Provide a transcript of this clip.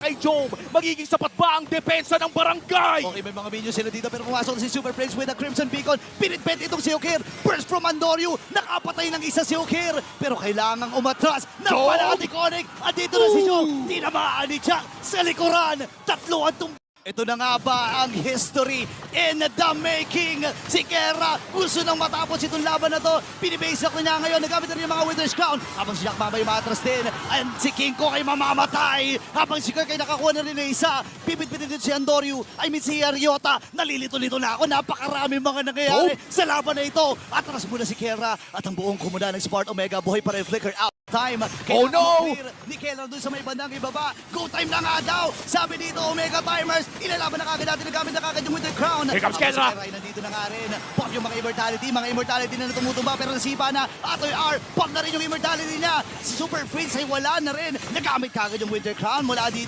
kay Jom. Magiging sapat ba ang depensa ng barangay? Okay, may mga minions sila dito pero pumasok na si Super Prince with a Crimson Beacon. Pinitpit itong si Okir. Burst from Andoryu. Nakapatay ng isa si Okir. Pero kailangang umatras. Napaka-iconic. Andito na si Jom. Tinamaan ni Jack sa likuran. Tatlo ang ito na nga ba ang history in the making? Si Kera gusto nang matapos itong laban na to. Pinibase ako niya ngayon. Nagamit na rin yung mga Wither's Crown. Habang si Jack mamay matras din. And si King Ko ay mamamatay. Habang si Kirk ay nakakuha na rin na isa. Pipit-pitin din si Andoryu. I mean si Ariota. Nalilito-lito na ako. Napakaraming mga nangyayari sa laban na ito. Atras muna si Kera. At ang buong kumuna ng Smart Omega. Buhay pa rin flicker out. Time. Oh no! Ni Kela doon sa may bandang ibaba. Go time na nga daw. Sabi dito, Omega Timers. Ilalaban na kagad natin. Nagamit na kagad yung Wither Crown. Here comes Kela. Ay nandito na nga rin. Pop yung mga immortality. Mga immortality na natumutumba pero nasipa na. Atoy R. Pop na rin yung immortality niya. Si Super Prince ay wala na rin. Nagamit kagad yung Wither Crown mula dito.